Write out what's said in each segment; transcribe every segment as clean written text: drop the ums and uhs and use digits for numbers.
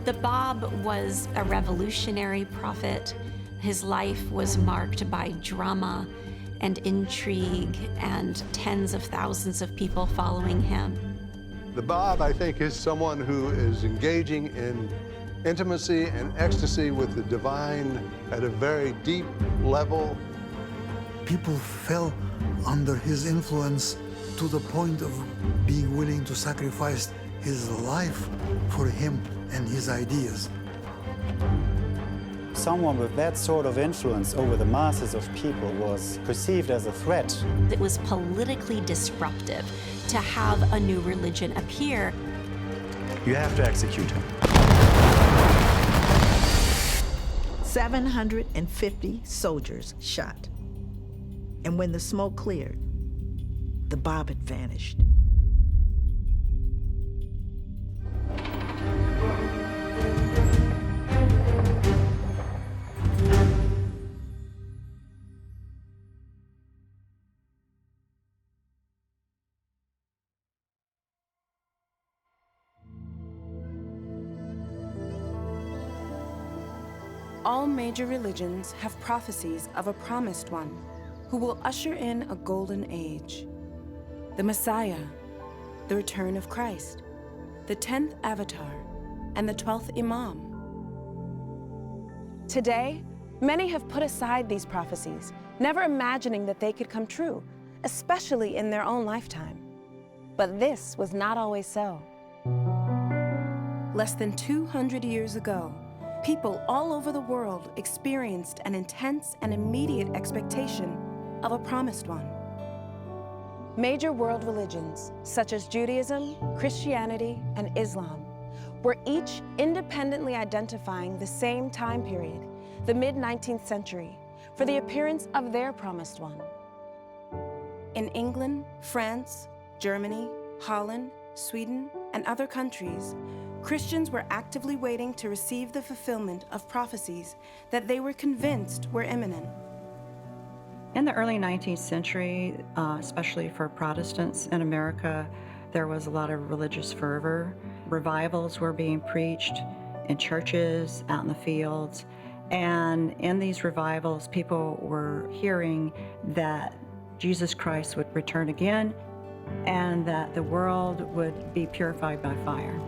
The Bab was a revolutionary prophet. His life was marked by drama and intrigue and tens of thousands of people following him. The Bab, I think, is someone who is engaging in intimacy and ecstasy with the divine at a very deep level. People fell under his influence to the point of being willing to sacrifice his life for him and his ideas. Someone with that sort of influence over the masses of people was perceived as a threat. It was politically disruptive to have a new religion appear. You have to execute him. 750 soldiers shot. And when the smoke cleared, the Bab had vanished. All major religions have prophecies of a promised one who will usher in a golden age. The Messiah, the return of Christ, the 10th Avatar, and the 12th Imam. Today, many have put aside these prophecies, never imagining that they could come true, especially in their own lifetime. But this was not always so. Less than 200 years ago, people all over the world experienced an intense and immediate expectation of a promised one. Major world religions, such as Judaism, Christianity, and Islam, were each independently identifying the same time period, the mid-19th century, for the appearance of their promised one. In England, France, Germany, Holland, Sweden, and other countries, Christians were actively waiting to receive the fulfillment of prophecies that they were convinced were imminent. In the early 19th century, especially for Protestants in America, there was a lot of religious fervor. Revivals were being preached in churches, out in the fields, and in these revivals, people were hearing that Jesus Christ would return again and that the world would be purified by fire.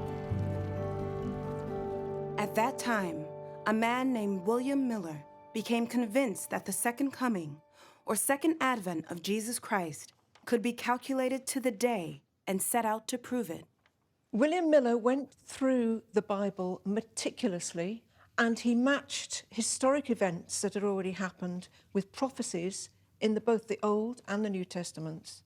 At that time, a man named William Miller became convinced that the second coming, or second advent of Jesus Christ, could be calculated to the day and set out to prove it. William Miller went through the Bible meticulously, and he matched historic events that had already happened with prophecies in both the Old and the New Testaments.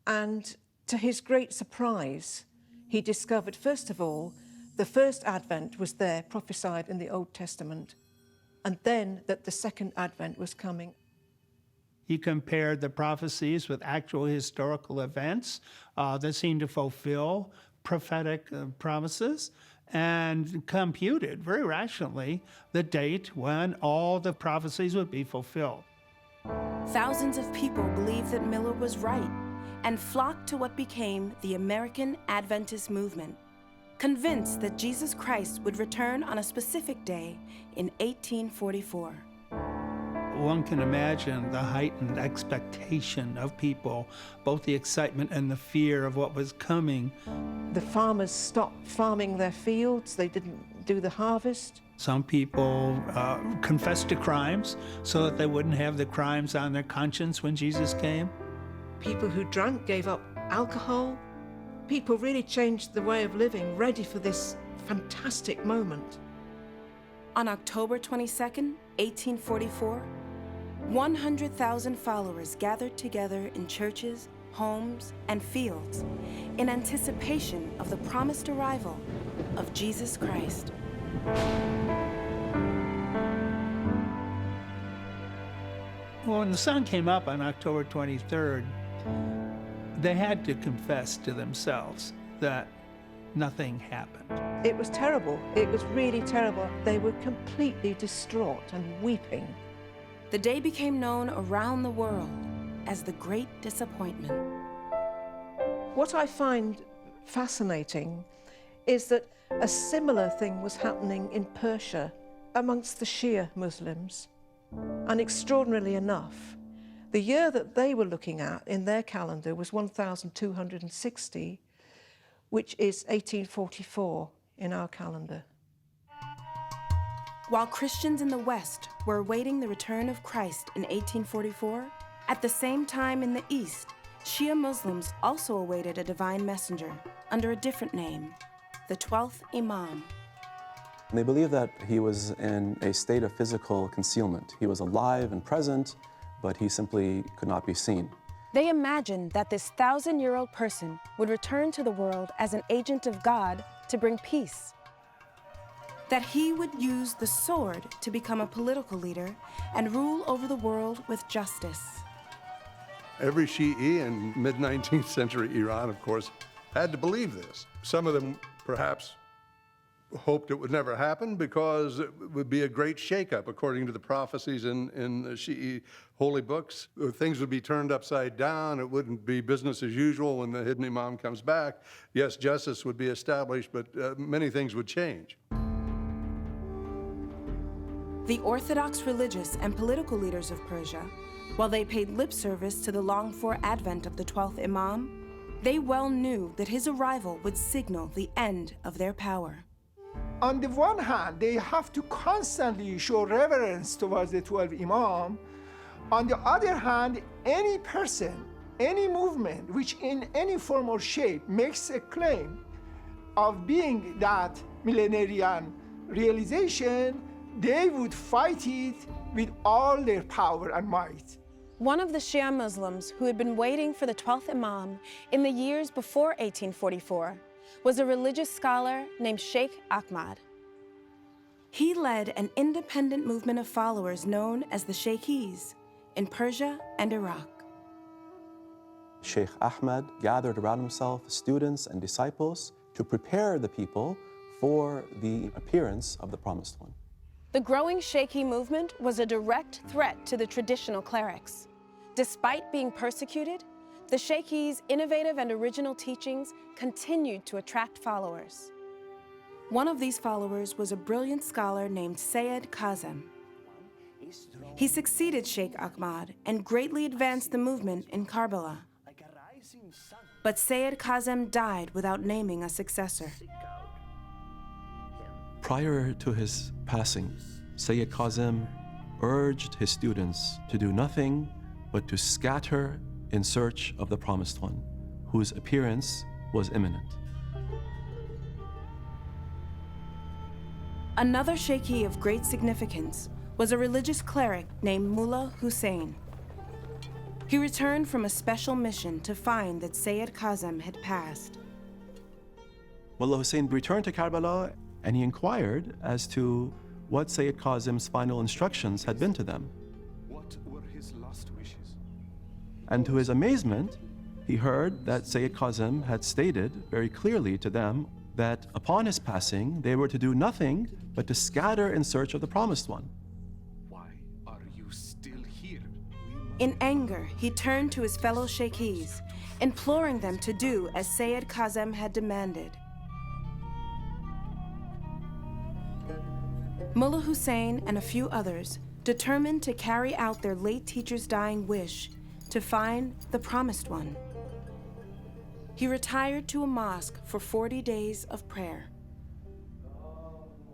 And to his great surprise, he discovered, first of all, the first advent was there, prophesied in the Old Testament, and then that the second advent was coming. He compared the prophecies with actual historical events that seemed to fulfill prophetic promises, and computed very rationally the date when all the prophecies would be fulfilled. Thousands of people believed that Miller was right and flocked to what became the American Adventist movement, convinced that Jesus Christ would return on a specific day in 1844. One can imagine the heightened expectation of people, both the excitement and the fear of what was coming. The farmers stopped farming their fields. They didn't do the harvest. Some people confessed to crimes so that they wouldn't have the crimes on their conscience when Jesus came. People who drank gave up alcohol. People really changed the way of living, ready for this fantastic moment. On October 22nd, 1844, 100,000 followers gathered together in churches, homes, and fields in anticipation of the promised arrival of Jesus Christ. Well, when the sun came up on October 23rd, they had to confess to themselves that nothing happened. It was terrible. It was really terrible. They were completely distraught and weeping. The day became known around the world as the Great Disappointment. What I find fascinating is that a similar thing was happening in Persia amongst the Shia Muslims. And extraordinarily enough, the year that they were looking at in their calendar was 1260, which is 1844 in our calendar. While Christians in the West were awaiting the return of Christ in 1844, at the same time in the East, Shia Muslims also awaited a divine messenger under a different name, the 12th Imam. They believe that he was in a state of physical concealment. He was alive and present, but he simply could not be seen. They imagined that this 1,000-year-old person would return to the world as an agent of God to bring peace. That he would use the sword to become a political leader and rule over the world with justice. Every Shi'i in mid-19th century Iran, of course, had to believe this. Some of them perhaps hoped it would never happen because it would be a great shakeup, according to the prophecies in the Shi'i holy books. Things would be turned upside down. It wouldn't be business as usual when the hidden Imam comes back. Yes, justice would be established, but many things would change. The Orthodox religious and political leaders of Persia, while they paid lip service to the longed-for advent of the 12th Imam, they well knew that his arrival would signal the end of their power. On the one hand, they have to constantly show reverence towards the 12th Imam. On the other hand, any person, any movement, which in any form or shape makes a claim of being that millenarian realization, they would fight it with all their power and might. One of the Shia Muslims who had been waiting for the 12th Imam in the years before 1844 was a religious scholar named Sheikh Ahmad. He led an independent movement of followers known as the Sheikhis in Persia and Iraq. Sheikh Ahmad gathered around himself students and disciples to prepare the people for the appearance of the Promised One. The growing Sheikhi movement was a direct threat to the traditional clerics. Despite being persecuted, the Sheikhis' innovative and original teachings continued to attract followers. One of these followers was a brilliant scholar named Sayyid Kazem. He succeeded Sheikh Ahmad and greatly advanced the movement in Karbala. But Sayyid Kazem died without naming a successor. Prior to his passing, Sayyid Kazem urged his students to do nothing but to scatter in search of the Promised One, whose appearance was imminent. Another Sheikhi of great significance was a religious cleric named Mullah Hussein. He returned from a special mission to find that Sayyid Kazem had passed. Mullah Hussein returned to Karbala and he inquired as to what Sayyid Kazem's final instructions had been to them. What were his last wishes? And to his amazement, he heard that Sayyid Kazem had stated very clearly to them that upon his passing, they were to do nothing but to scatter in search of the Promised One. Why are you still here? In anger, he turned to his fellow Sheikhis, imploring them to do as Sayyid Kazem had demanded. Mullah Hussein and a few others determined to carry out their late teacher's dying wish to find the Promised One. He retired to a mosque for 40 days of prayer.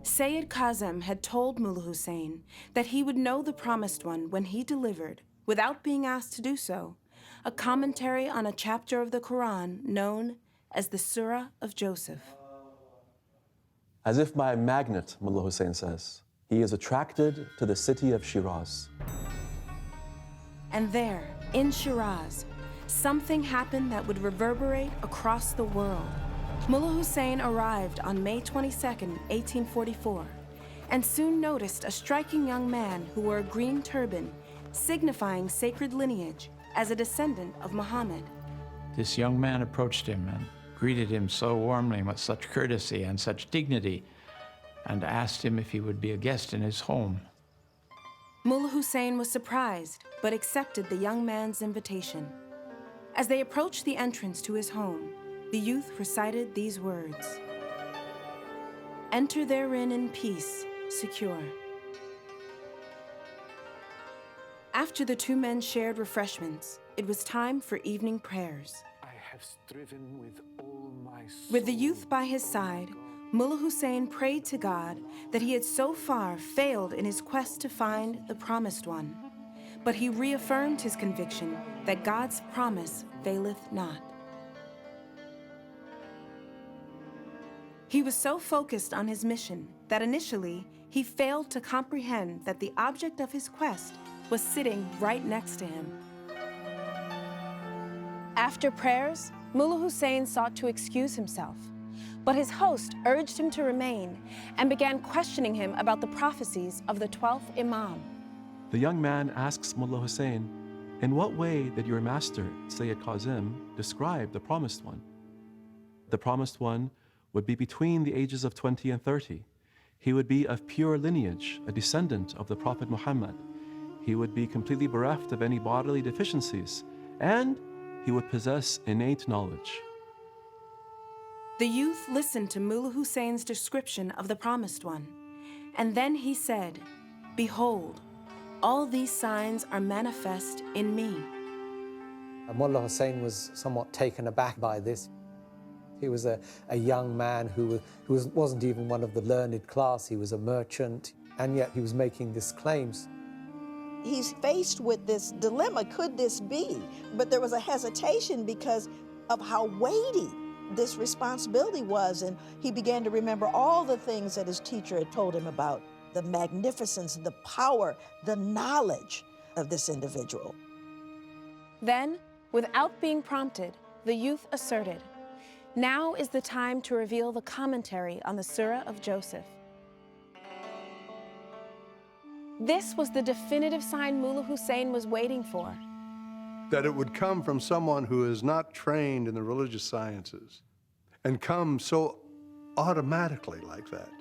Sayyid Kazem had told Mullah Hussein that he would know the Promised One when he delivered, without being asked to do so, a commentary on a chapter of the Quran known as the Surah of Joseph. As if by a magnet, Mullah Hussein says, he is attracted to the city of Shiraz. And there, in Shiraz, something happened that would reverberate across the world. Mullah Hussein arrived on May 22, 1844, and soon noticed a striking young man who wore a green turban, signifying sacred lineage as a descendant of Muhammad. This young man approached him and greeted him so warmly with such courtesy and such dignity, and asked him if he would be a guest in his home. Mullah Hussein was surprised, but accepted the young man's invitation. As they approached the entrance to his home, the youth recited these words. enter therein in peace, secure. After the two men shared refreshments, it was time for evening prayers. I have striven with all my soul. With the youth by his side, Mullah Hussein prayed to God that he had so far failed in his quest to find the Promised One. But he reaffirmed his conviction that God's promise faileth not. He was so focused on his mission that initially he failed to comprehend that the object of his quest was sitting right next to him. After prayers, Mullah Hussein sought to excuse himself, but his host urged him to remain and began questioning him about the prophecies of the 12th Imam. The young man asks Mullah Hussein, "In what way did your master, Sayyid Kazim, describe the Promised One?" The Promised One would be between the ages of 20 and 30. He would be of pure lineage, a descendant of the Prophet Muhammad. He would be completely bereft of any bodily deficiencies, and he would possess innate knowledge. The youth listened to Mullah Hussein's description of the Promised One, and then he said, "Behold, all these signs are manifest in me." Mullah Hussein was somewhat taken aback by this. He was a young man who wasn't even one of the learned class. He was a merchant, and yet he was making these claims. He's faced with this dilemma, could this be? But there was a hesitation because of how weighty this responsibility was, and he began to remember all the things that his teacher had told him about the magnificence, the power, the knowledge of this individual. Then, without being prompted, the youth asserted, "Now is the time to reveal the commentary on the Surah of Joseph." This was the definitive sign Mullah Hussein was waiting for. That it would come from someone who is not trained in the religious sciences and come so automatically like that,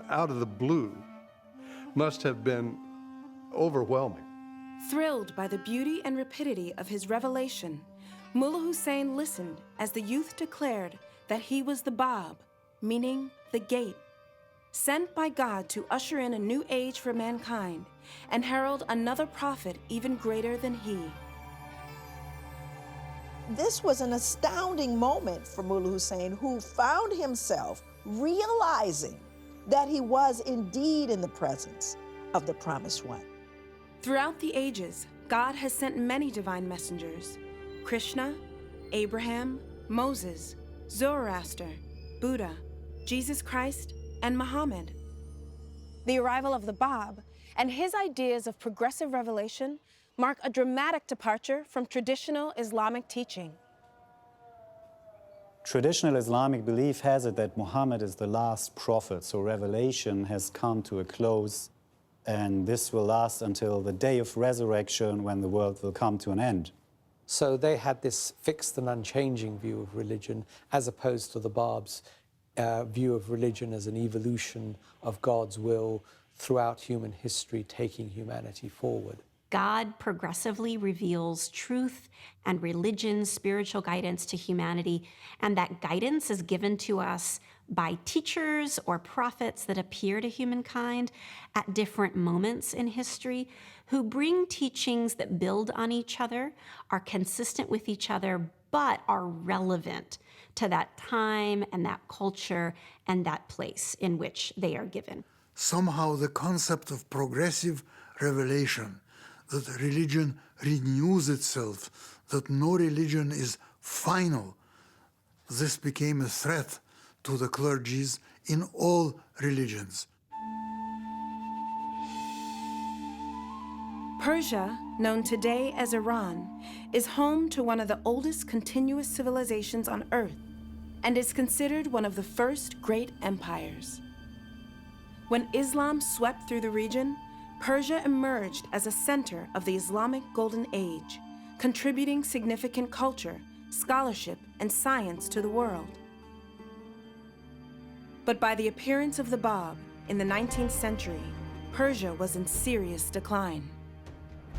out of the blue, must have been overwhelming. Thrilled by the beauty and rapidity of his revelation, Mullah Hussein listened as the youth declared that he was the Bab, meaning the gate, sent by God to usher in a new age for mankind and herald another prophet even greater than he. This was an astounding moment for Mullah Hussein, who found himself realizing that he was indeed in the presence of the Promised One. Throughout the ages, God has sent many divine messengers: Krishna, Abraham, Moses, Zoroaster, Buddha, Jesus Christ, and Muhammad. The arrival of the Bab and his ideas of progressive revelation mark a dramatic departure from traditional Islamic teaching. Traditional Islamic belief has it that Muhammad is the last prophet, so revelation has come to a close, and this will last until the day of resurrection when the world will come to an end. So they had this fixed and unchanging view of religion, as opposed to the Bab's view of religion as an evolution of God's will throughout human history, taking humanity forward. God progressively reveals truth and religion's spiritual guidance to humanity, and that guidance is given to us by teachers or prophets that appear to humankind at different moments in history, who bring teachings that build on each other, are consistent with each other, but are relevant to that time and that culture and that place in which they are given. Somehow the concept of progressive revelation, that religion renews itself, that no religion is final, this became a threat to the clergies in all religions. Persia, known today as Iran, is home to one of the oldest continuous civilizations on Earth and is considered one of the first great empires. When Islam swept through the region, Persia emerged as a center of the Islamic Golden Age, contributing significant culture, scholarship, and science to the world. But by the appearance of the Bab in the 19th century, Persia was in serious decline.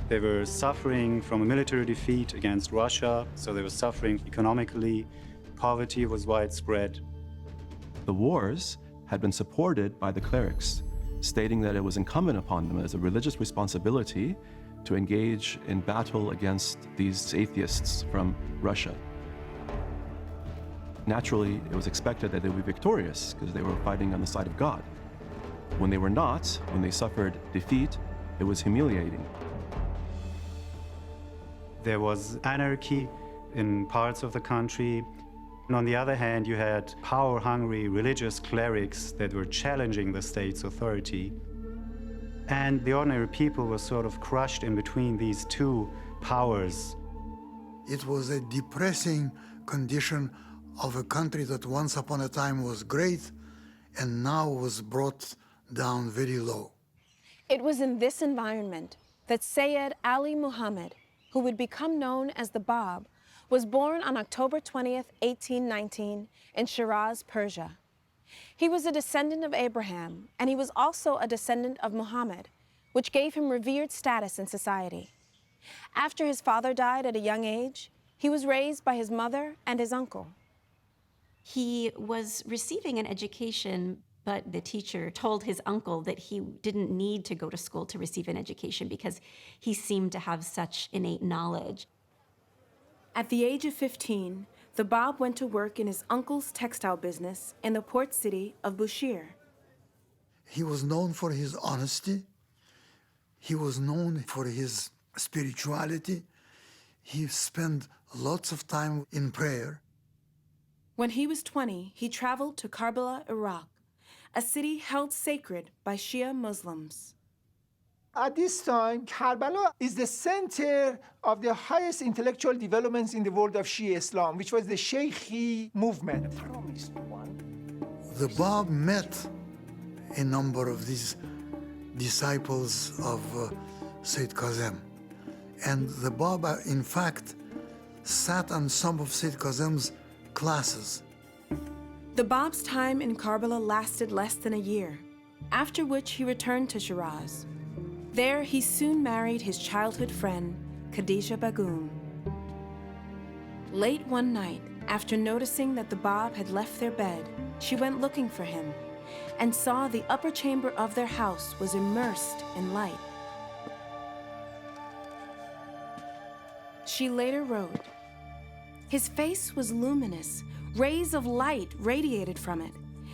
They were suffering from a military defeat against Russia, so they were suffering economically. Poverty was widespread. The wars had been supported by the clerics, stating that it was incumbent upon them as a religious responsibility to engage in battle against these atheists from Russia. Naturally, it was expected that they would be victorious because they were fighting on the side of God. When they were not, when they suffered defeat, it was humiliating. There was anarchy in parts of the country. And on the other hand, you had power-hungry religious clerics that were challenging the state's authority. And the ordinary people were sort of crushed in between these two powers. It was a depressing condition of a country that once upon a time was great and now was brought down very low. It was in this environment that Sayyid Ali Muhammad, who would become known as the Bab, was born on October 20th, 1819, in Shiraz, Persia. He was a descendant of Abraham, and he was also a descendant of Muhammad, which gave him revered status in society. After his father died at a young age, he was raised by his mother and his uncle. He was receiving an education, but the teacher told his uncle that he didn't need to go to school to receive an education because he seemed to have such innate knowledge. At the age of 15, the Bab went to work in his uncle's textile business in the port city of Bushehr. He was known for his honesty. He was known for his spirituality. He spent lots of time in prayer. When he was 20, he traveled to Karbala, Iraq, a city held sacred by Shia Muslims. At this time, Karbala is the center of the highest intellectual developments in the world of Shia Islam, which was the Shaykhi movement. The Bab met a number of these disciples of Sayyid Kazem. And the Bab, in fact, sat on some of Sayyid Kazem's classes. The Bab's time in Karbala lasted less than a year, after which he returned to Shiraz. There, he soon married his childhood friend, Khadija Begum. Late one night, after noticing that the Bab had left their bed, she went looking for him and saw the upper chamber of their house was immersed in light. She later wrote, "His face was luminous, rays of light radiated from it.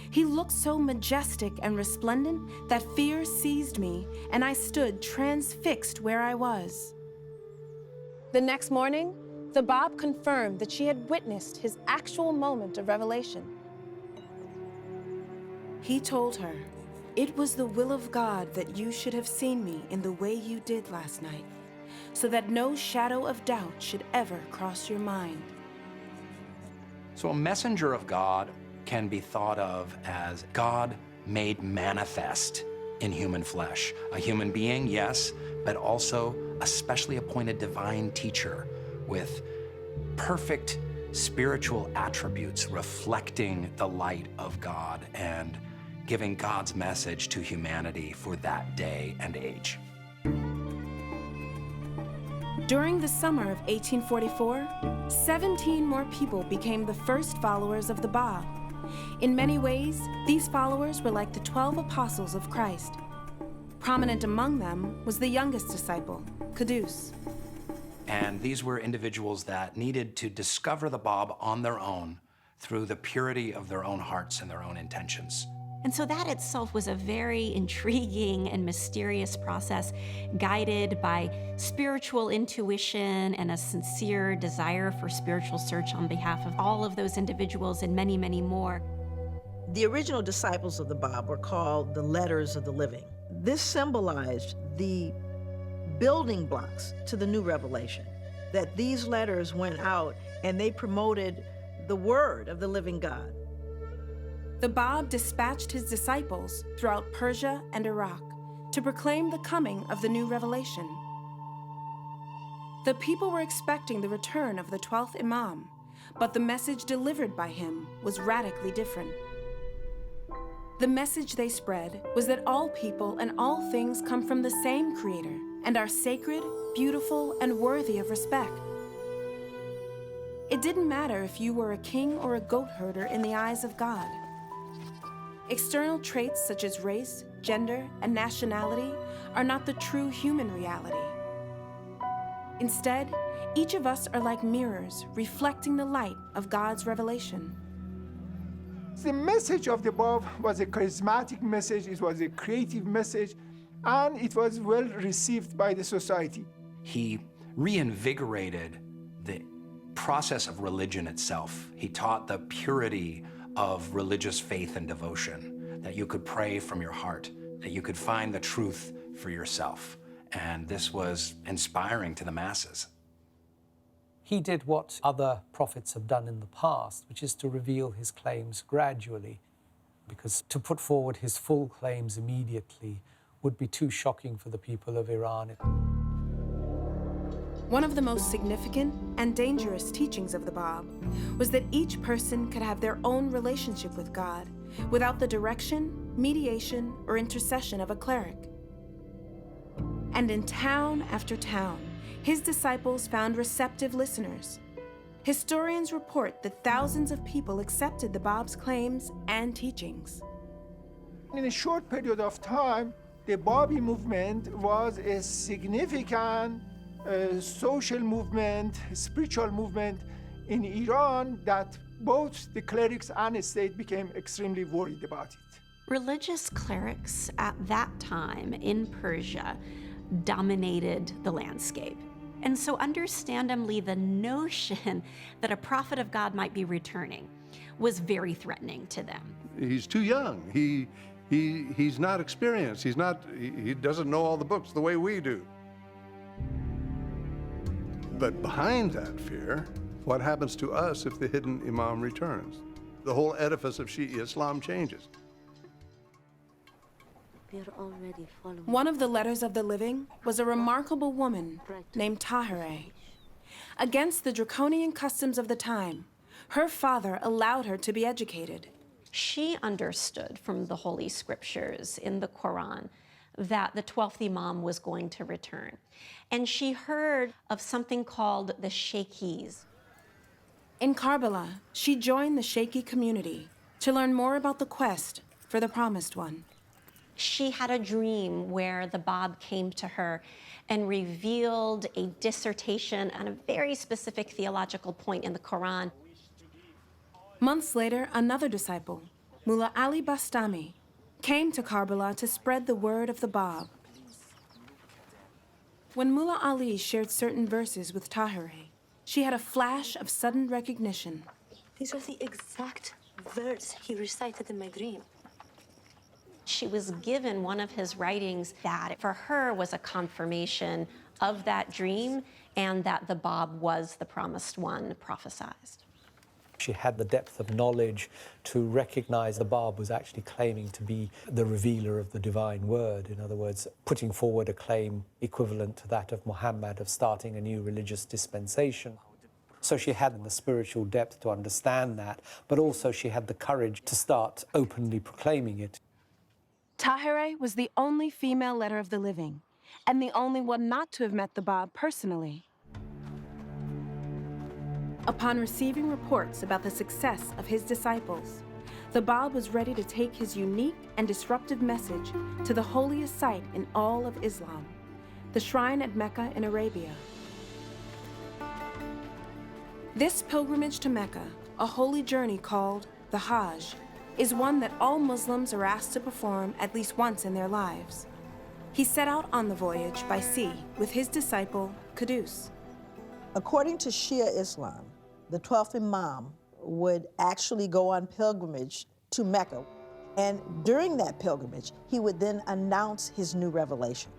He looked so majestic and resplendent that fear seized me, and I stood transfixed where I was." The next morning, the Bab confirmed that she had witnessed his actual moment of revelation. He told her, "It was the will of God that you should have seen me in the way you did last night, so that no shadow of doubt should ever cross your mind." So a messenger of God can be thought of as God made manifest in human flesh. A human being, yes, but also a specially appointed divine teacher with perfect spiritual attributes reflecting the light of God and giving God's message to humanity for that day and age. During the summer of 1844, 17 more people became the first followers of the Bab. In many ways, these followers were like the 12 apostles of Christ. Prominent among them was the youngest disciple, Qudus. And these were individuals that needed to discover the Bab on their own through the purity of their own hearts and their own intentions. And so that itself was a very intriguing and mysterious process, guided by spiritual intuition and a sincere desire for spiritual search on behalf of all of those individuals and many, many more. The original disciples of the Bab were called the Letters of the Living. This symbolized the building blocks to the new revelation, that these letters went out and they promoted the word of the living God. The Bab dispatched his disciples throughout Persia and Iraq to proclaim the coming of the new revelation. The people were expecting the return of the 12th Imam, but the message delivered by him was radically different. The message they spread was that all people and all things come from the same Creator and are sacred, beautiful, and worthy of respect. It didn't matter if you were a king or a goat herder in the eyes of God. External traits such as race, gender, and nationality are not the true human reality. Instead, each of us are like mirrors reflecting the light of God's revelation. The message of the Bab was a charismatic message, it was a creative message, and it was well received by the society. He reinvigorated the process of religion itself. He taught the purity of religious faith and devotion, that you could pray from your heart, that you could find the truth for yourself. And this was inspiring to the masses. He did what other prophets have done in the past, which is to reveal his claims gradually, because to put forward his full claims immediately would be too shocking for the people of Iran. One of the most significant and dangerous teachings of the Bab was that each person could have their own relationship with God without the direction, mediation, or intercession of a cleric. And in town after town, his disciples found receptive listeners. Historians report that thousands of people accepted the Bab's claims and teachings. In a short period of time, the Babi movement was a significant social movement, spiritual movement in Iran that both the clerics and the state became extremely worried about it. Religious clerics at that time in Persia dominated the landscape. And so understandably, the notion that a prophet of God might be returning was very threatening to them. He's too young. He's not experienced. He doesn't know all the books the way we do. But behind that fear, what happens to us if the hidden imam returns? The whole edifice of Shi'i Islam changes. One of the letters of the living was a remarkable woman named Tahireh. Against the draconian customs of the time, her father allowed her to be educated. She understood from the Holy Scriptures in the Quran that the 12th Imam was going to return. And she heard of something called the Sheikhis. In Karbala, she joined the Sheikhi community to learn more about the quest for the Promised One. She had a dream where the Bab came to her and revealed a dissertation on a very specific theological point in the Quran. Months later, another disciple, Mullah Ali Bastami, came to Karbala to spread the word of the Bab. When Mullah Ali shared certain verses with Tahireh, she had a flash of sudden recognition. These are the exact words he recited in my dream. She was given one of his writings that for her was a confirmation of that dream and that the Bab was the promised one prophesied. She had the depth of knowledge to recognize the Bab was actually claiming to be the revealer of the divine word. In other words, putting forward a claim equivalent to that of Muhammad of starting a new religious dispensation. So she had the spiritual depth to understand that, but also she had the courage to start openly proclaiming it. Tahireh was the only female letter of the living, and the only one not to have met the Bab personally. Upon receiving reports about the success of his disciples, the Bab was ready to take his unique and disruptive message to the holiest site in all of Islam, the shrine at Mecca in Arabia. This pilgrimage to Mecca, a holy journey called the Hajj, is one that all Muslims are asked to perform at least once in their lives. He set out on the voyage by sea with his disciple, Qudus. According to Shia Islam, the 12th Imam would actually go on pilgrimage to Mecca. And during that pilgrimage, he would then announce his new revelation.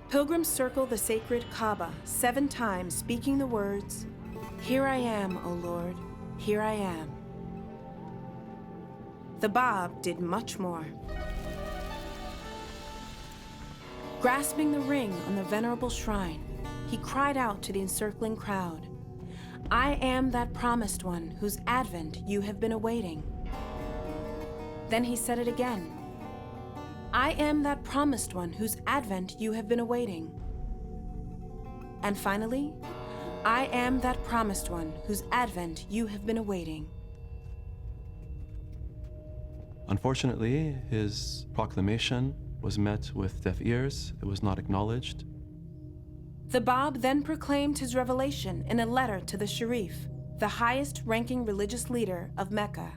Pilgrims circle the sacred Kaaba 7 times, speaking the words, "Here I am, O Lord, here I am." The Bab did much more. Grasping the ring on the venerable shrine, he cried out to the encircling crowd, "I am that promised one whose advent you have been awaiting." Then he said it again, "I am that promised one whose advent you have been awaiting." And finally, "I am that promised one whose advent you have been awaiting." Unfortunately, his proclamation was met with deaf ears. It was not acknowledged. The Bab then proclaimed his revelation in a letter to the Sharif, the highest-ranking religious leader of Mecca.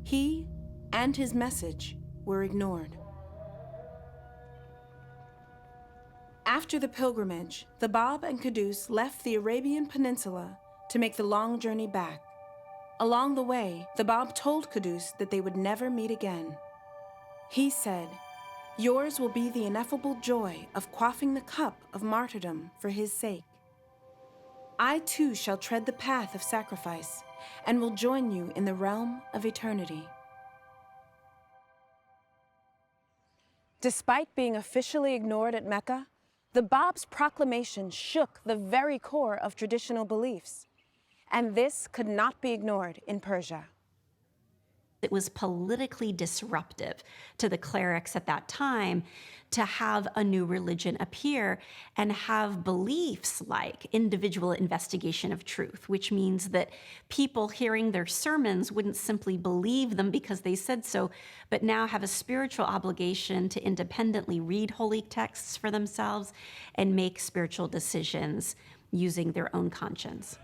He and his message were ignored. After the pilgrimage, the Bab and Qudus left the Arabian Peninsula to make the long journey back. Along the way, the Bab told Qudus that they would never meet again. He said, "Yours will be the ineffable joy of quaffing the cup of martyrdom for his sake. I too shall tread the path of sacrifice and will join you in the realm of eternity." Despite being officially ignored at Mecca, the Bab's proclamation shook the very core of traditional beliefs, and this could not be ignored in Persia. It was politically disruptive to the clerics at that time to have a new religion appear and have beliefs like individual investigation of truth, which means that people hearing their sermons wouldn't simply believe them because they said so, but now have a spiritual obligation to independently read holy texts for themselves and make spiritual decisions using their own conscience.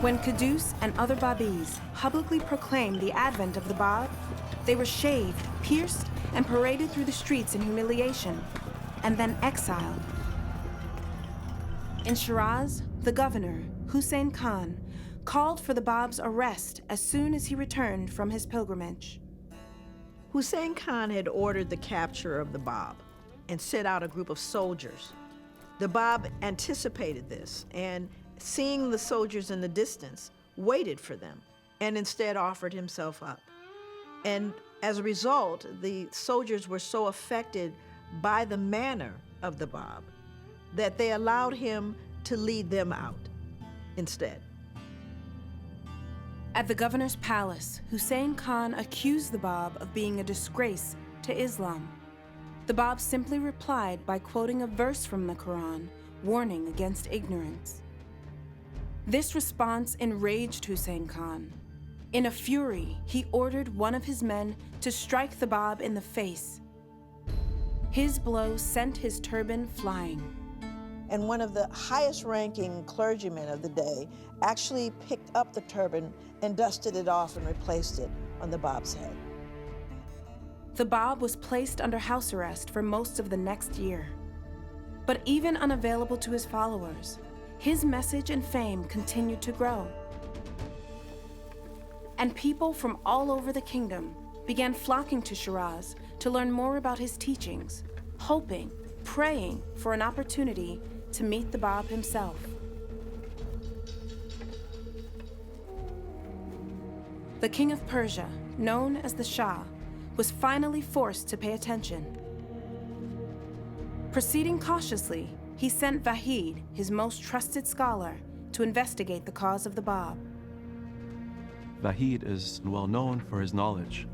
When Qudus and other Babis publicly proclaimed the advent of the Bab, they were shaved, pierced, and paraded through the streets in humiliation, and then exiled. In Shiraz, the governor, Hussein Khan, called for the Bab's arrest as soon as he returned from his pilgrimage. Hussein Khan had ordered the capture of the Bab and sent out a group of soldiers. The Bab anticipated this and, seeing the soldiers in the distance, waited for them and instead offered himself up. And as a result, the soldiers were so affected by the manner of the Bab that they allowed him to lead them out instead. At the governor's palace, Hussein Khan accused the Bab of being a disgrace to Islam. The Bab simply replied by quoting a verse from the Quran, warning against ignorance. This response enraged Hussein Khan. In a fury, he ordered one of his men to strike the Bab in the face. His blow sent his turban flying. And one of the highest-ranking clergymen of the day actually picked up the turban and dusted it off and replaced it on the Bab's head. The Bab was placed under house arrest for most of the next year. But even unavailable to his followers, his message and fame continued to grow. And people from all over the kingdom began flocking to Shiraz to learn more about his teachings, hoping, praying for an opportunity to meet the Bab himself. The king of Persia, known as the Shah, was finally forced to pay attention. Proceeding cautiously, he sent Vahid, his most trusted scholar, to investigate the cause of the Bab. Vahid is well known for his knowledge.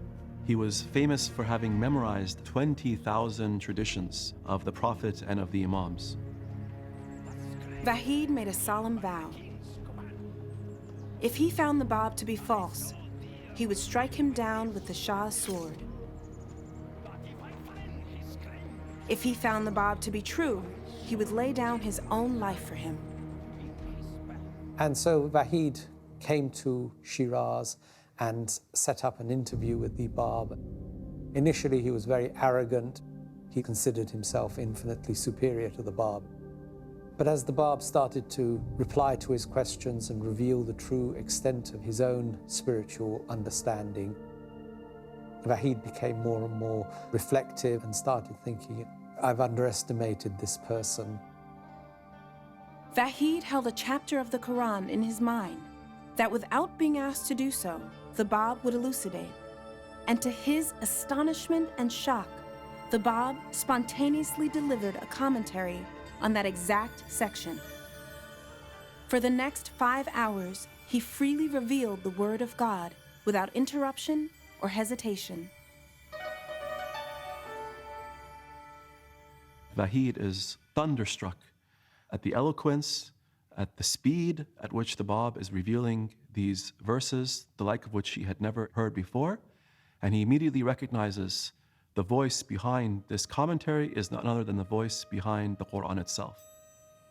He was famous for having memorized 20,000 traditions of the Prophet and of the Imams. Vahid made a solemn vow. If he found the Bab to be false, he would strike him down with the Shah's sword. If he found the Bab to be true, he would lay down his own life for him. And so Vahid came to Shiraz and set up an interview with the Bab. Initially, he was very arrogant. He considered himself infinitely superior to the Bab. But as the Bab started to reply to his questions and reveal the true extent of his own spiritual understanding, Vahid became more and more reflective and started thinking, I've underestimated this person. Vahid held a chapter of the Quran in his mind that, without being asked to do so, the Bab would elucidate. And to his astonishment and shock, the Bab spontaneously delivered a commentary on that exact section. For the next 5 hours, he freely revealed the word of God without interruption or hesitation. Vahid is thunderstruck at the eloquence, at the speed at which the Bab is revealing these verses, the like of which he had never heard before, and he immediately recognizes the voice behind this commentary is none other than the voice behind the Quran itself.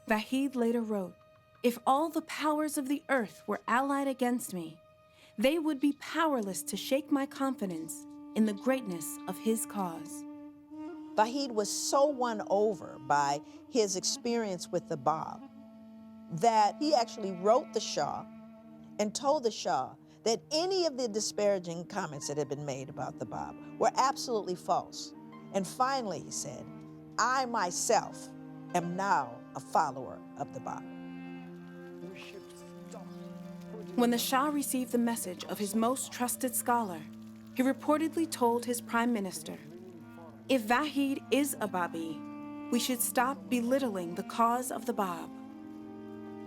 Vahid later wrote, "If all the powers of the earth were allied against me, they would be powerless to shake my confidence in the greatness of his cause." Vahid was so won over by his experience with the Bab that he actually wrote the Shah and told the Shah that any of the disparaging comments that had been made about the Bab were absolutely false. And finally, he said, "I myself am now a follower of the Bab." When the Shah received the message of his most trusted scholar, he reportedly told his prime minister, "If Vahid is a Babi, we should stop belittling the cause of the Bab."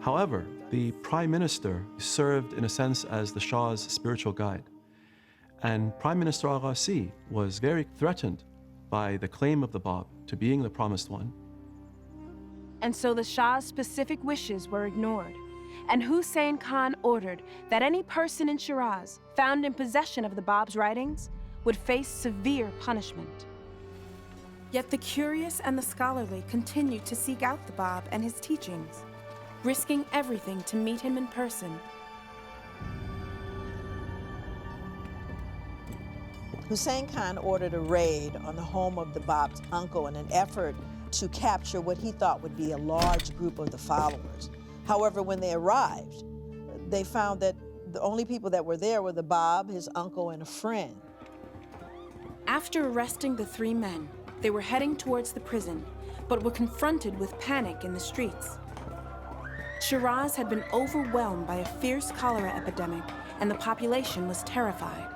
However, the prime minister served in a sense as the Shah's spiritual guide. And Prime Minister Aghasi was very threatened by the claim of the Bab to being the promised one. And so the Shah's specific wishes were ignored, and Hussein Khan ordered that any person in Shiraz found in possession of the Bab's writings would face severe punishment. Yet the curious and the scholarly continued to seek out the Bab and his teachings, risking everything to meet him in person. Hussein Khan ordered a raid on the home of the Bab's uncle in an effort to capture what he thought would be a large group of the followers. However, when they arrived, they found that the only people that were there were the Bab, his uncle, and a friend. After arresting the three men, they were heading towards the prison, but were confronted with panic in the streets. Shiraz had been overwhelmed by a fierce cholera epidemic, and the population was terrified.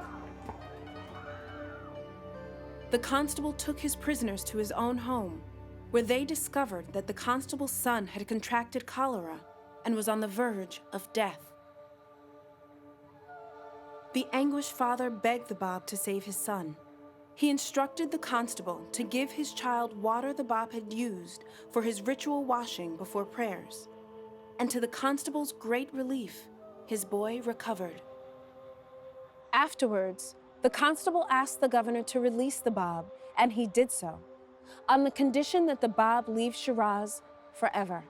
The constable took his prisoners to his own home, where they discovered that the constable's son had contracted cholera and was on the verge of death. The anguished father begged the Bab to save his son. He instructed the constable to give his child water the Bab had used for his ritual washing before prayers. And to the constable's great relief, his boy recovered. Afterwards, the constable asked the governor to release the Bab, and he did so, on the condition that the Bab leave Shiraz forever.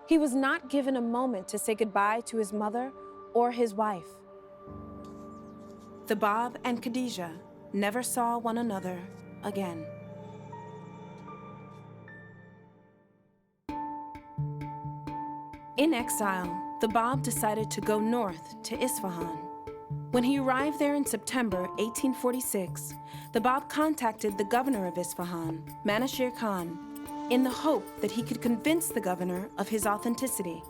He was not given a moment to say goodbye to his mother or his wife. The Bab and Khadija never saw one another again. In exile, the Bab decided to go north to Isfahan. When he arrived there in September 1846, the Bab contacted the governor of Isfahan, Manashir Khan, in the hope that he could convince the governor of his authenticity.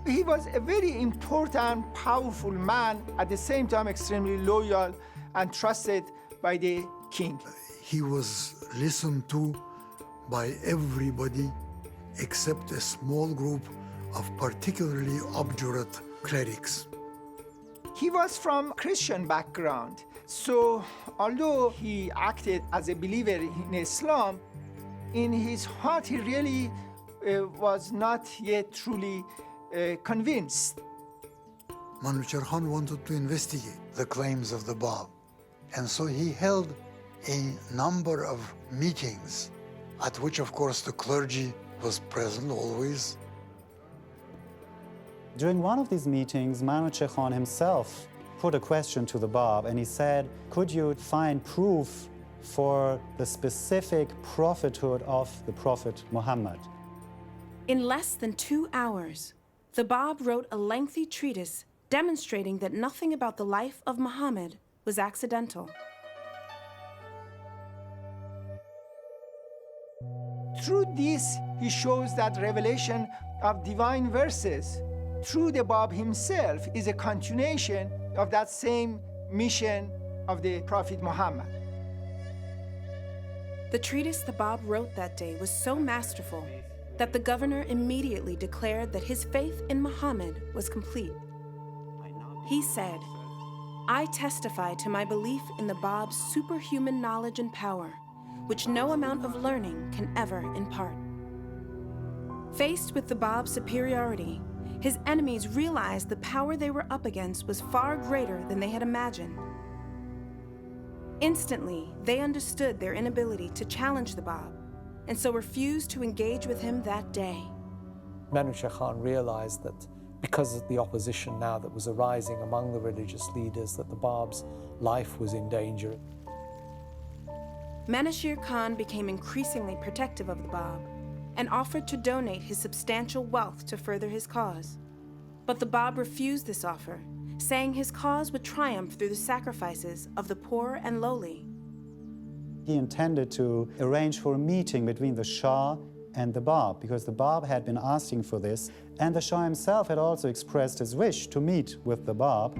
He was a very important, powerful man, at the same time extremely loyal and trusted by the king. He was listened to by everybody except a small group of particularly obdurate clerics. He was from Christian background, so although he acted as a believer in Islam, in his heart he really was not yet truly convinced. Manouchehr Khan wanted to investigate the claims of the Bab, and so he held a number of meetings at which, of course, the clergy was present always. During one of these meetings, Manouchehr Khan himself put a question to the Bab, and he said, "Could you find proof for the specific prophethood of the Prophet Muhammad?" In less than 2 hours, the Bab wrote a lengthy treatise demonstrating that nothing about the life of Muhammad was accidental. Through this, he shows that revelation of divine verses through the Bab himself is a continuation of that same mission of the Prophet Muhammad. The treatise the Bab wrote that day was so masterful that the governor immediately declared that his faith in Muhammad was complete. He said, "I testify to my belief in the Bab's superhuman knowledge and power, which no amount of learning can ever impart." Faced with the Bab's superiority, his enemies realized the power they were up against was far greater than they had imagined. Instantly, they understood their inability to challenge the Bab, and so refused to engage with him that day. Manusha Khan realized that because of the opposition now that was arising among the religious leaders, that the Bab's life was in danger. Manashir Khan became increasingly protective of the Bab and offered to donate his substantial wealth to further his cause. But the Bab refused this offer, saying his cause would triumph through the sacrifices of the poor and lowly. He intended to arrange for a meeting between the Shah and the Bab, because the Bab had been asking for this, and the Shah himself had also expressed his wish to meet with the Bab.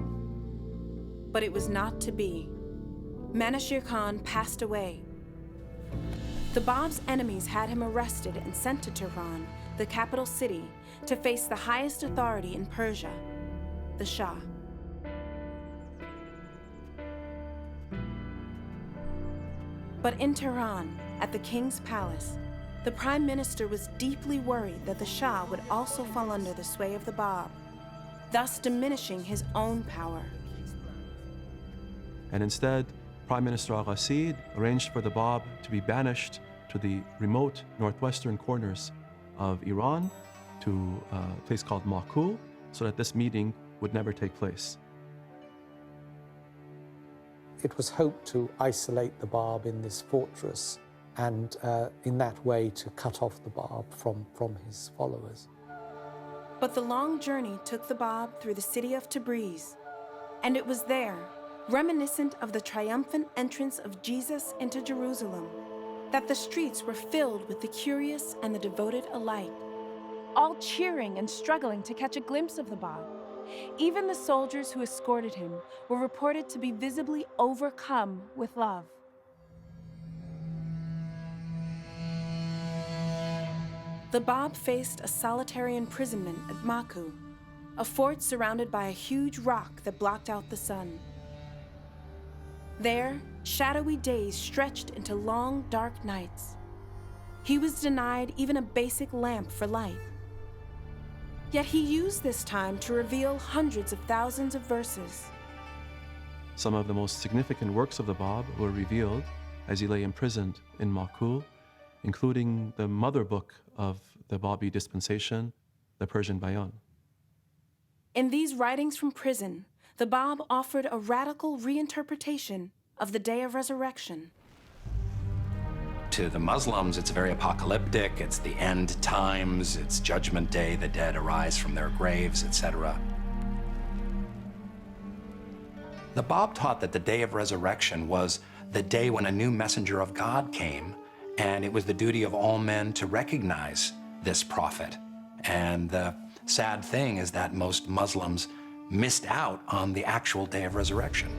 But it was not to be. Manashir Khan passed away. The Bab's enemies had him arrested and sent to Tehran, the capital city, to face the highest authority in Persia, the Shah. But in Tehran, at the king's palace, the prime minister was deeply worried that the Shah would also fall under the sway of the Bab, thus diminishing his own power. And instead, Prime Minister al-Ghasid arranged for the Bab to be banished to the remote northwestern corners of Iran, to a place called Makul, so that this meeting would never take place. It was hoped to isolate the Bab in this fortress and in that way to cut off the Bab from his followers. But the long journey took the Bab through the city of Tabriz, and it was there, reminiscent of the triumphant entrance of Jesus into Jerusalem, that the streets were filled with the curious and the devoted alike, all cheering and struggling to catch a glimpse of the Bab. Even the soldiers who escorted him were reported to be visibly overcome with love. The Bab faced a solitary imprisonment at Maku, a fort surrounded by a huge rock that blocked out the sun. There, shadowy days stretched into long, dark nights. He was denied even a basic lamp for light. Yet he used this time to reveal hundreds of thousands of verses. Some of the most significant works of the Bab were revealed as he lay imprisoned in Makul, including the mother book of the Babi dispensation, the Persian Bayan. In these writings from prison, the Bab offered a radical reinterpretation of the Day of Resurrection. To the Muslims, it's very apocalyptic. It's the end times. It's Judgment Day. The dead arise from their graves, etc. The Bab taught that the Day of Resurrection was the day when a new messenger of God came, and it was the duty of all men to recognize this prophet. And the sad thing is that most Muslims missed out on the actual Day of Resurrection.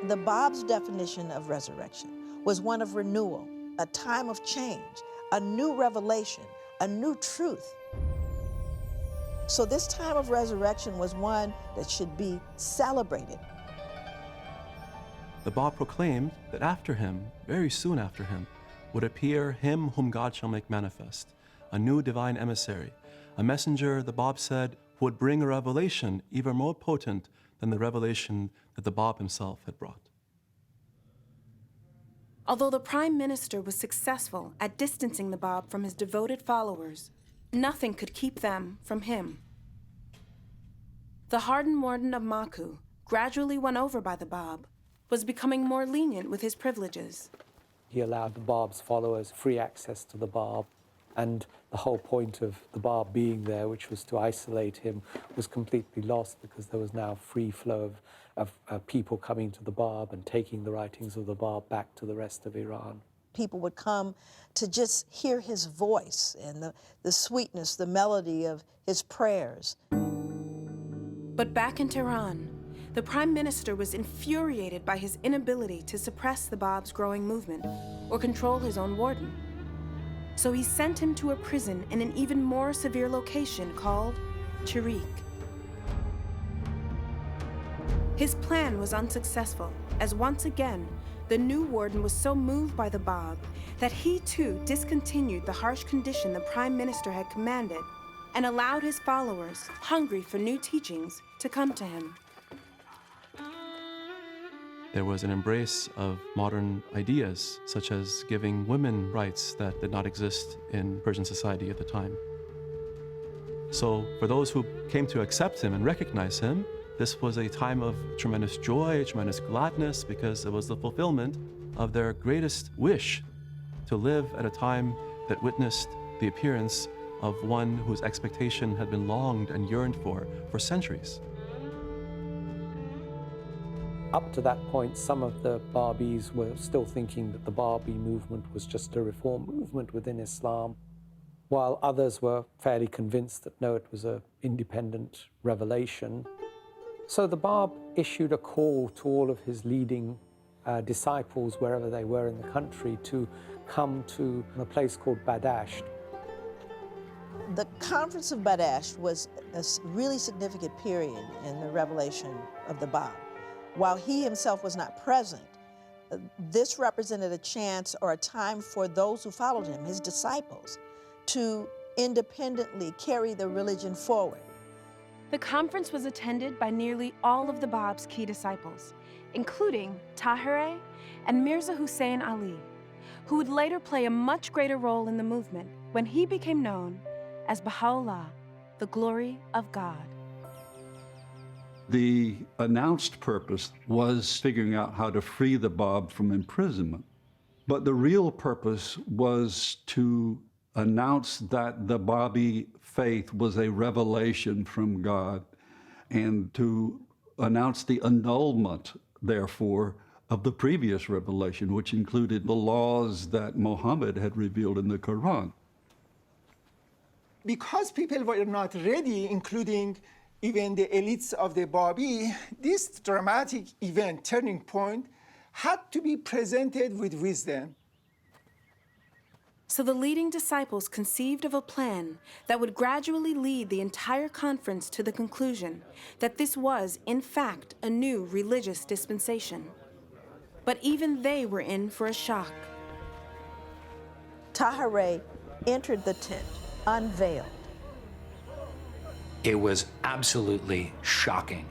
The Bab's definition of resurrection was one of renewal, a time of change, a new revelation, a new truth. So this time of resurrection was one that should be celebrated. The Bab proclaimed that after him, very soon after him, would appear him whom God shall make manifest, a new divine emissary, a messenger, the Bab said, who would bring a revelation even more potent than the revelation that the Bab himself had brought. Although the Prime Minister was successful at distancing the Bab from his devoted followers, nothing could keep them from him. The hardened warden of Maku, gradually won over by the Bab, was becoming more lenient with his privileges. He allowed the Bab's followers free access to the Bab, and the whole point of the Bab being there, which was to isolate him, was completely lost because there was now free flow of people coming to the Bab and taking the writings of the Bab back to the rest of Iran. People would come to just hear his voice and the sweetness, the melody of his prayers. But back in Tehran, the Prime Minister was infuriated by his inability to suppress the Bab's growing movement or control his own warden. So he sent him to a prison in an even more severe location called Tariq. His plan was unsuccessful, as once again, the new warden was so moved by the Bab that he too discontinued the harsh condition the prime minister had commanded and allowed his followers, hungry for new teachings, to come to him. There was an embrace of modern ideas, such as giving women rights that did not exist in Persian society at the time. So for those who came to accept him and recognize him, this was a time of tremendous joy, tremendous gladness, because it was the fulfillment of their greatest wish to live at a time that witnessed the appearance of one whose expectation had been longed and yearned for centuries. Up to that point, some of the Babis were still thinking that the Babi movement was just a reform movement within Islam, while others were fairly convinced that no, it was an independent revelation. So the Bab issued a call to all of his leading disciples, wherever they were in the country, to come to a place called Badasht. The Conference of Badasht was a really significant period in the revelation of the Bab. While he himself was not present, this represented a chance or a time for those who followed him, his disciples, to independently carry the religion forward. The conference was attended by nearly all of the Bab's key disciples, including Tahirih and Mirza Hussein Ali, who would later play a much greater role in the movement when he became known as Baha'u'llah, the glory of God. The announced purpose was figuring out how to free the Bab from imprisonment. But the real purpose was to announce that the Babi faith was a revelation from God, and to announce the annulment, therefore, of the previous revelation, which included the laws that Muhammad had revealed in the Quran. Because people were not ready, including even the elites of the Babi, this dramatic event, turning point, had to be presented with wisdom. So the leading disciples conceived of a plan that would gradually lead the entire conference to the conclusion that this was, in fact, a new religious dispensation. But even they were in for a shock. Tahirih entered the tent, unveiled. It was absolutely shocking.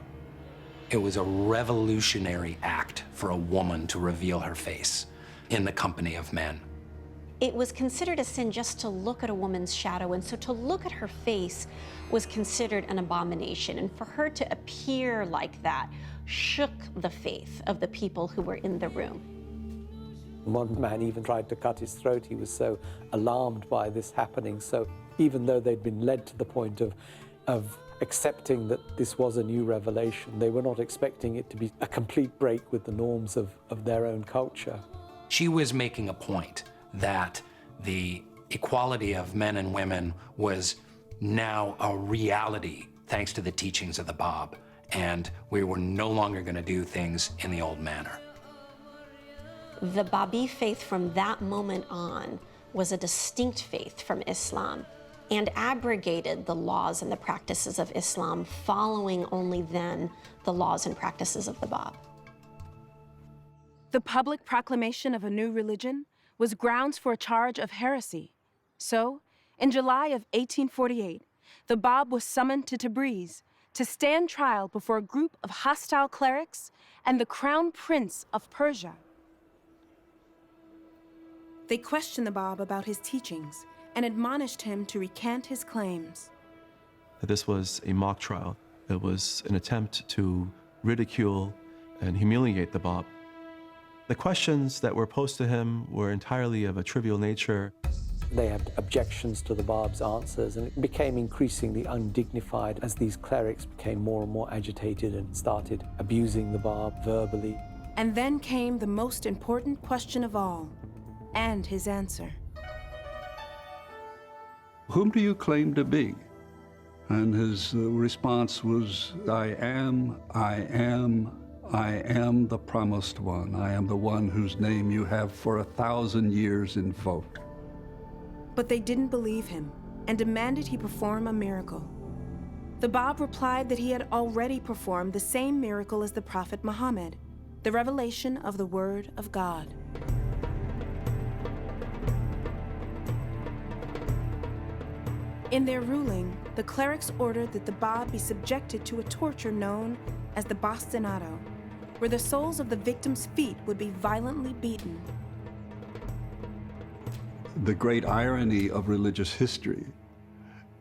It was a revolutionary act for a woman to reveal her face in the company of men. It was considered a sin just to look at a woman's shadow, and so to look at her face was considered an abomination. And for her to appear like that shook the faith of the people who were in the room. One man even tried to cut his throat. He was so alarmed by this happening. So even though they'd been led to the point of accepting that this was a new revelation, they were not expecting it to be a complete break with the norms of their own culture. She was making a point that the equality of men and women was now a reality thanks to the teachings of the Bab, and we were no longer going to do things in the old manner. The Babi faith from that moment on was a distinct faith from Islam and abrogated the laws and the practices of Islam, following only then the laws and practices of the Bab. The public proclamation of a new religion was grounds for a charge of heresy. So, in July of 1848, the Bab was summoned to Tabriz to stand trial before a group of hostile clerics and the crown prince of Persia. They questioned the Bab about his teachings and admonished him to recant his claims. This was a mock trial. It was an attempt to ridicule and humiliate the Bab. The questions that were posed to him were entirely of a trivial nature. They had objections to the Bab's answers, and it became increasingly undignified as these clerics became more and more agitated and started abusing the Bab verbally. And then came the most important question of all, and his answer. Whom do you claim to be? And his response was, I am the promised one. I am the one whose name you have for 1,000 years invoked. But they didn't believe him and demanded he perform a miracle. The Bab replied that he had already performed the same miracle as the Prophet Muhammad, the revelation of the Word of God. In their ruling, the clerics ordered that the Bab be subjected to a torture known as the bastinado, where the soles of the victim's feet would be violently beaten. The great irony of religious history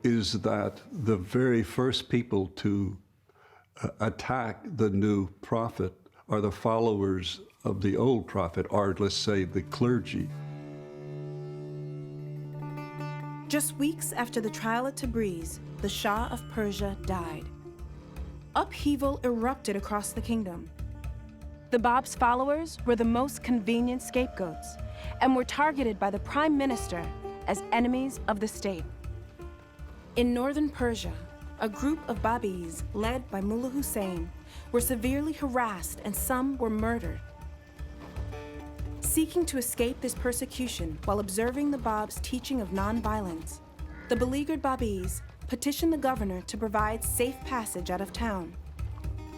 is that the very first people to attack the new prophet are the followers of the old prophet, or let's say the clergy. Just weeks after the trial at Tabriz, the Shah of Persia died. Upheaval erupted across the kingdom. The Bab's followers were the most convenient scapegoats and were targeted by the prime minister as enemies of the state. In northern Persia, a group of Babis led by Mullah Hussein were severely harassed and some were murdered. Seeking to escape this persecution while observing the Bab's teaching of nonviolence, the beleaguered Babis petitioned the governor to provide safe passage out of town.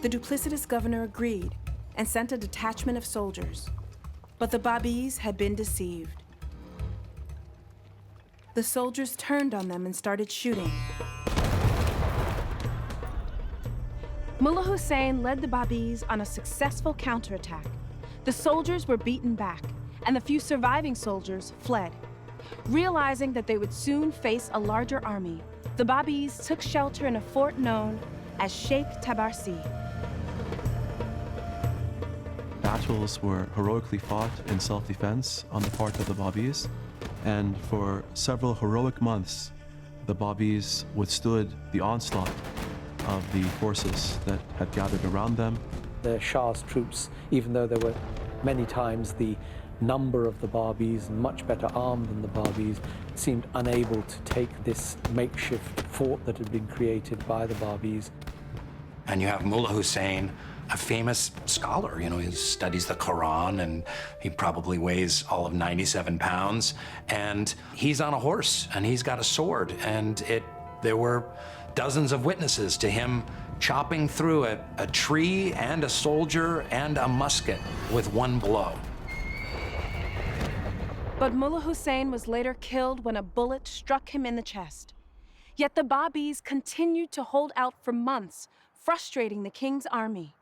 The duplicitous governor agreed and sent a detachment of soldiers. But the Babis had been deceived. The soldiers turned on them and started shooting. Mullah Hussein led the Babis on a successful counterattack. The soldiers were beaten back, and the few surviving soldiers fled. Realizing that they would soon face a larger army, the Babis took shelter in a fort known as Sheikh Tabarsi. Battles were heroically fought in self-defense on the part of the Babis, and for several heroic months, the Babis withstood the onslaught of the forces that had gathered around them. The Shah's troops, even though there were many times the number of the Babis much better armed than the Babis, seemed unable to take this makeshift fort that had been created by the Babis. And you have Mullah Hussein, a famous scholar. You know, he studies the Quran, and he probably weighs all of 97 pounds. And he's on a horse, and he's got a sword. And there were dozens of witnesses to him chopping through a tree and a soldier and a musket with one blow. But Mullah Hussein was later killed when a bullet struck him in the chest. Yet the Babis continued to hold out for months, frustrating the king's army.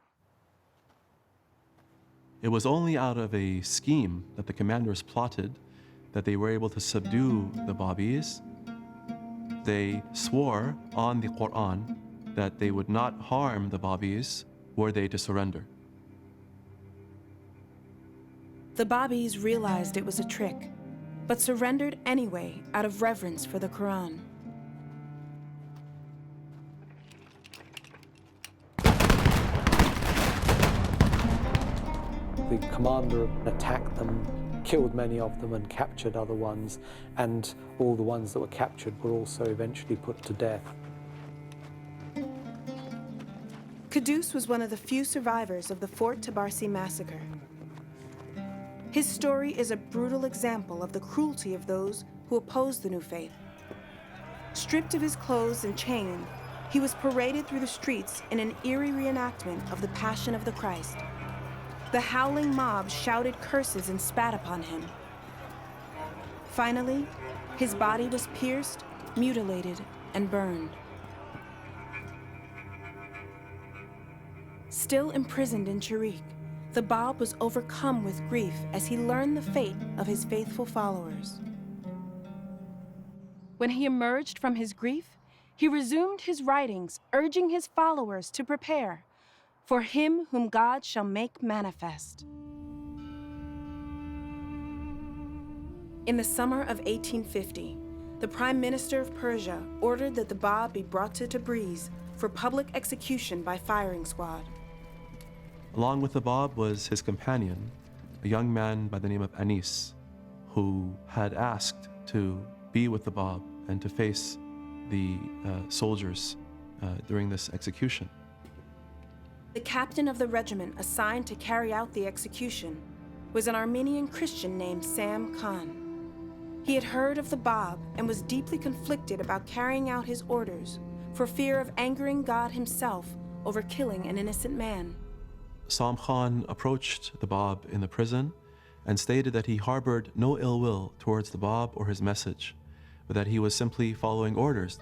It was only out of a scheme that the commanders plotted that they were able to subdue the Babis. They swore on the Quran that they would not harm the Babis were they to surrender. The Babis realized it was a trick, but surrendered anyway out of reverence for the Quran. The commander attacked them, killed many of them and captured other ones, and all the ones that were captured were also eventually put to death. Qudus was one of the few survivors of the Fort Tabarsi massacre. His story is a brutal example of the cruelty of those who opposed the new faith. Stripped of his clothes and chained, he was paraded through the streets in an eerie reenactment of the Passion of the Christ. The howling mob shouted curses and spat upon him. Finally, his body was pierced, mutilated, and burned. Still imprisoned in Sharik, the Bab was overcome with grief as he learned the fate of his faithful followers. When he emerged from his grief, he resumed his writings, urging his followers to prepare for him whom God shall make manifest. In the summer of 1850, the Prime Minister of Persia ordered that the Bab be brought to Tabriz for public execution by firing squad. Along with the Bab was his companion, a young man by the name of Anis, who had asked to be with the Bab and to face the soldiers during this execution. The captain of the regiment assigned to carry out the execution was an Armenian Christian named Sam Khan. He had heard of the Bab and was deeply conflicted about carrying out his orders for fear of angering God himself over killing an innocent man. Sam Khan approached the Bab in the prison and stated that he harbored no ill will towards the Bab or his message, but that he was simply following orders.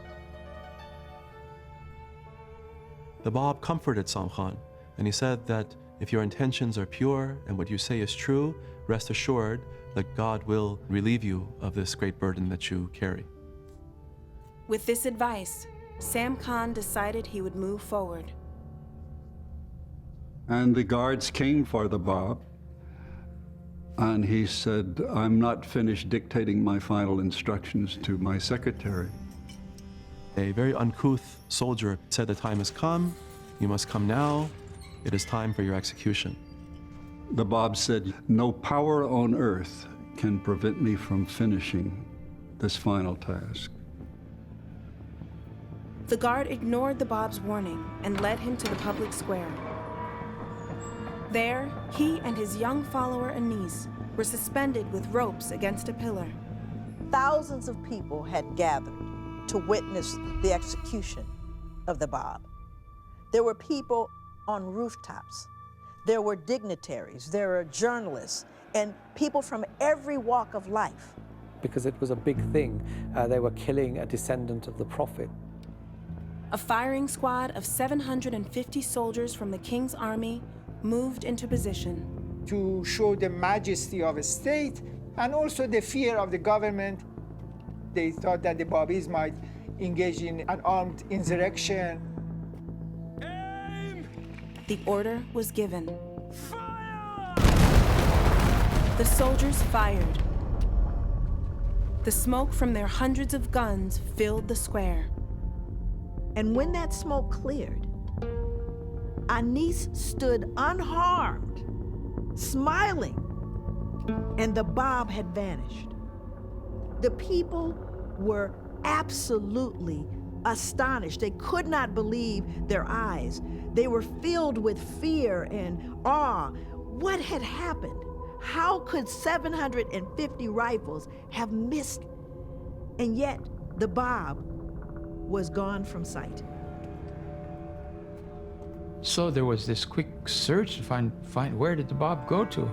The Bab comforted Sam Khan, and he said that if your intentions are pure and what you say is true, rest assured that God will relieve you of this great burden that you carry. With this advice, Sam Khan decided he would move forward. And the guards came for the Bab, and he said, I'm not finished dictating my final instructions to my secretary. A very uncouth soldier said, the time has come, you must come now, it is time for your execution. The Bab said, no power on earth can prevent me from finishing this final task. The guard ignored the Bab's warning and led him to the public square. There, he and his young follower Anis were suspended with ropes against a pillar. Thousands of people had gathered to witness the execution of the Bab. There were people on rooftops. There were dignitaries, there were journalists, and people from every walk of life. Because it was a big thing. They were killing a descendant of the Prophet. A firing squad of 750 soldiers from the king's army moved into position. To show the majesty of a state and also the fear of the government. They thought that the Babis might engage in an armed insurrection. The order was given. Fire! The soldiers fired. The smoke from their hundreds of guns filled the square. And when that smoke cleared, Anis stood unharmed, smiling, and the Bab had vanished. The people were absolutely astonished. They could not believe their eyes. They were filled with fear and awe. What had happened? How could 750 rifles have missed? And yet, the Bab was gone from sight. So there was this quick search to find where did the Bab go to?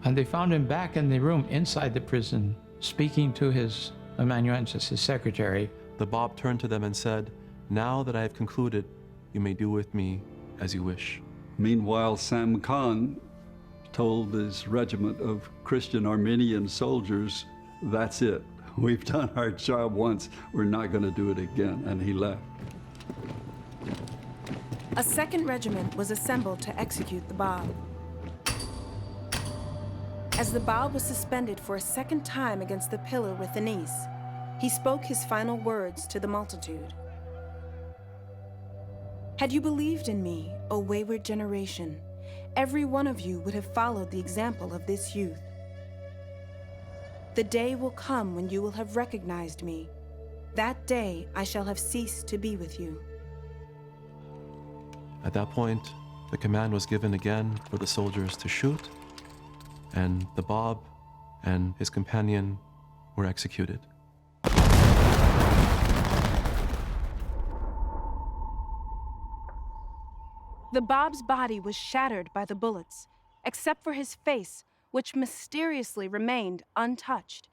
And they found him back in the room inside the prison, speaking to his amanuensis, his secretary. The Bab turned to them and said, now that I have concluded, you may do with me as you wish. Meanwhile, Sam Khan told his regiment of Christian Armenian soldiers, that's it. We've done our job once, we're not going to do it again, and he left. A second regiment was assembled to execute the Bab. As the Bab was suspended for a second time against the pillar with Anis, he spoke his final words to the multitude. Had you believed in me, O wayward generation, every one of you would have followed the example of this youth. The day will come when you will have recognized me. That day I shall have ceased to be with you. At that point, the command was given again for the soldiers to shoot, and the Bab and his companion were executed. The Bab's body was shattered by the bullets, except for his face, which mysteriously remained untouched.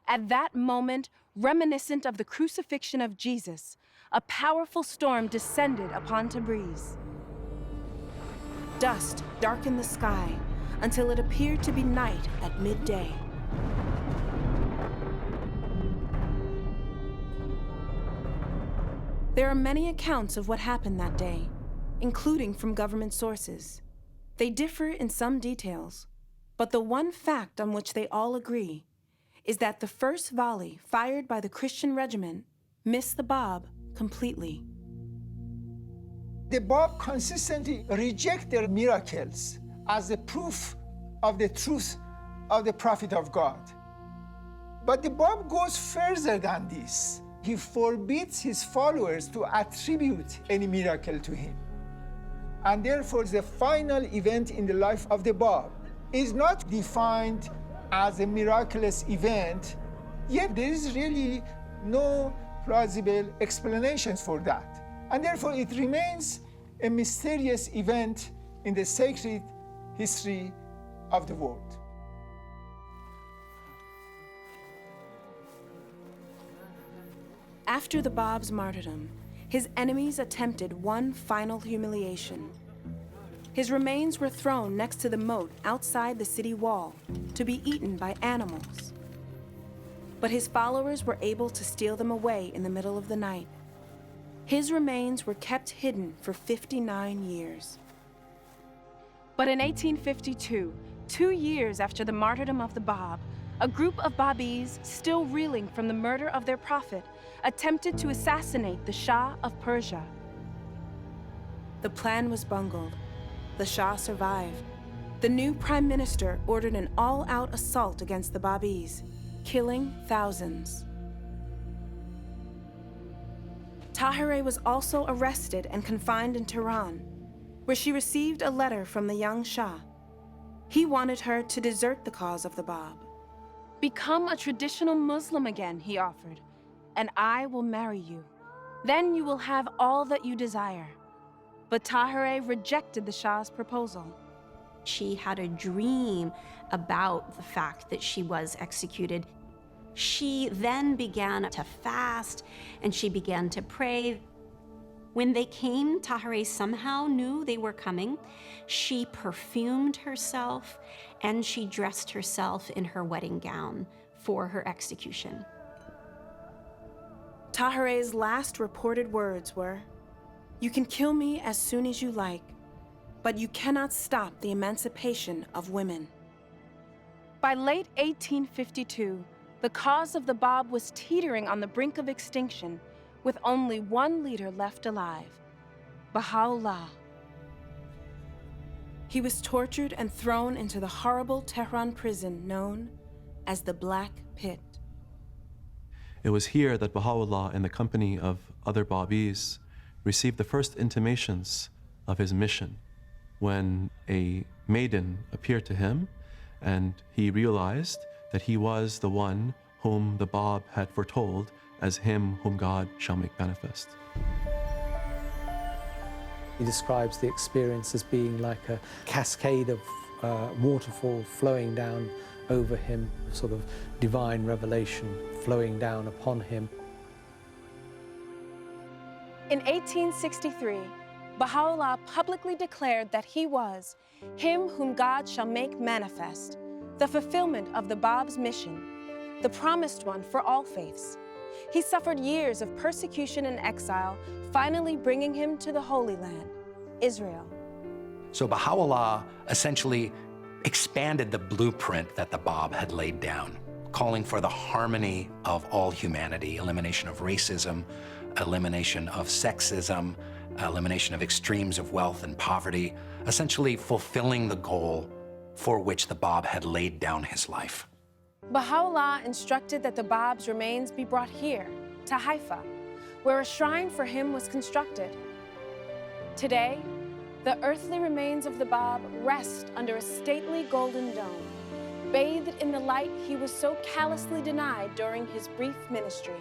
At that moment, reminiscent of the crucifixion of Jesus, a powerful storm descended upon Tabriz. Dust darkened the sky until it appeared to be night at midday. There are many accounts of what happened that day, including from government sources. They differ in some details, but the one fact on which they all agree is that the first volley fired by the Christian regiment missed the Bab completely. The Bab consistently reject their miracles as the proof of the truth of the Prophet of God. But the Bab goes further than this. He forbids his followers to attribute any miracle to him. And therefore, the final event in the life of the Bab is not defined as a miraculous event, yet there is really no plausible explanation for that. And therefore, it remains a mysterious event in the sacred history of the world. After the Bab's martyrdom, his enemies attempted one final humiliation. His remains were thrown next to the moat outside the city wall to be eaten by animals. But his followers were able to steal them away in the middle of the night. His remains were kept hidden for 59 years. But in 1852, 2 years after the martyrdom of the Bab, a group of Babis, still reeling from the murder of their prophet, attempted to assassinate the Shah of Persia. The plan was bungled. The Shah survived. The new prime minister ordered an all-out assault against the Babis, killing thousands. Tahirih was also arrested and confined in Tehran, where she received a letter from the young Shah. He wanted her to desert the cause of the Bab. Become a traditional Muslim again, he offered, and I will marry you. Then you will have all that you desire. But Tahirih rejected the Shah's proposal. She had a dream about the fact that she was executed. She then began to fast and she began to pray. When they came, Tahirih somehow knew they were coming. She perfumed herself and she dressed herself in her wedding gown for her execution. Tahirih's last reported words were, "You can kill me as soon as you like, but you cannot stop the emancipation of women." By late 1852, the cause of the Bab was teetering on the brink of extinction, with only one leader left alive, Baha'u'llah. He was tortured and thrown into the horrible Tehran prison known as the Black Pit. It was here that Baha'u'llah, in the company of other Babis, received the first intimations of his mission when a maiden appeared to him and he realized that he was the one whom the Bab had foretold as him whom God shall make manifest. He describes the experience as being like a cascade of waterfall flowing down over him, sort of divine revelation flowing down upon him. In 1863, Baha'u'llah publicly declared that he was him whom God shall make manifest, the fulfillment of the Bab's mission, the promised one for all faiths. He suffered years of persecution and exile, finally bringing him to the Holy Land, Israel. So Baha'u'llah essentially expanded the blueprint that the Bab had laid down, calling for the harmony of all humanity, elimination of racism, elimination of sexism, elimination of extremes of wealth and poverty, essentially fulfilling the goal for which the Bab had laid down his life. Baha'u'llah instructed that the Bab's remains be brought here, to Haifa, where a shrine for him was constructed. Today, the earthly remains of the Bab rest under a stately golden dome, bathed in the light he was so callously denied during his brief ministry.